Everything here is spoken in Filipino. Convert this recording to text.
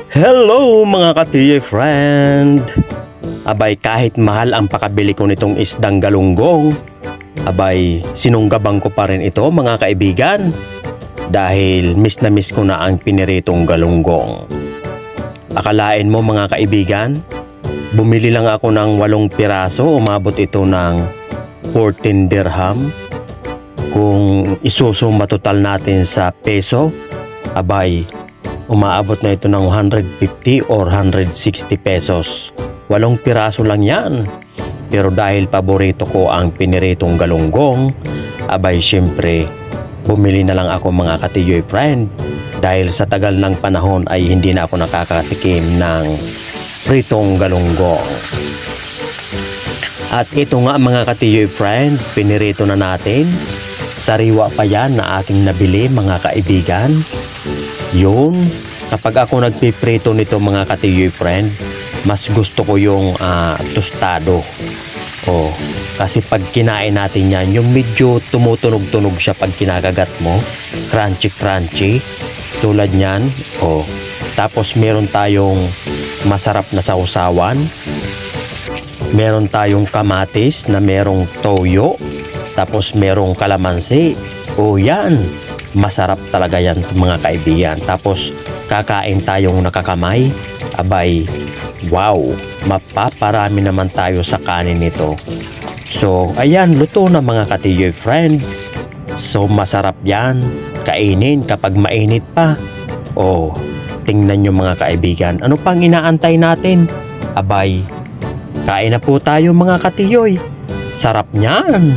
Hello mga katiye friend! Abay, kahit mahal ang pakabili ko nitong isdang galunggong, abay sinunggabang ko pa rin ito mga kaibigan dahil miss na miss ko na ang piniritong galunggong. Akalain mo mga kaibigan, bumili lang ako ng 8 piraso, umabot ito ng 14 dirham. Kung isusuma total natin sa peso, abay umaabot na ito ng 150 or 160 pesos. 8 piraso lang yan. Pero dahil paborito ko ang piniritong galunggong, abay syempre bumili na lang ako mga katiyoy friend. Dahil sa tagal ng panahon ay hindi na ako nakakatikim ng pritong galunggong. At ito nga mga katiyoy friend, pinirito na natin. Sariwa pa yan na aking nabili mga kaibigan. Yun, kapag ako nagpiprito nito mga katiyoy friend, mas gusto ko yung tostado. Kasi pag kinain natin yan, yung medyo tumutunog-tunog siya pag kinakagat mo, crunchy-crunchy, tulad nyan. Tapos meron tayong masarap na sausawan, meron tayong kamatis na merong toyo, tapos merong kalamansi. Yan, masarap talaga yan mga kaibigan. Tapos kakain tayong nakakamay, abay wow, mapaparami naman tayo sa kanin nito. So ayan, luto na mga katiyoy friend. So masarap yan kainin kapag mainit pa. Tingnan nyo mga kaibigan, ano pang inaantay natin? Abay, kain na po tayo mga katiyoy. Sarap niyan.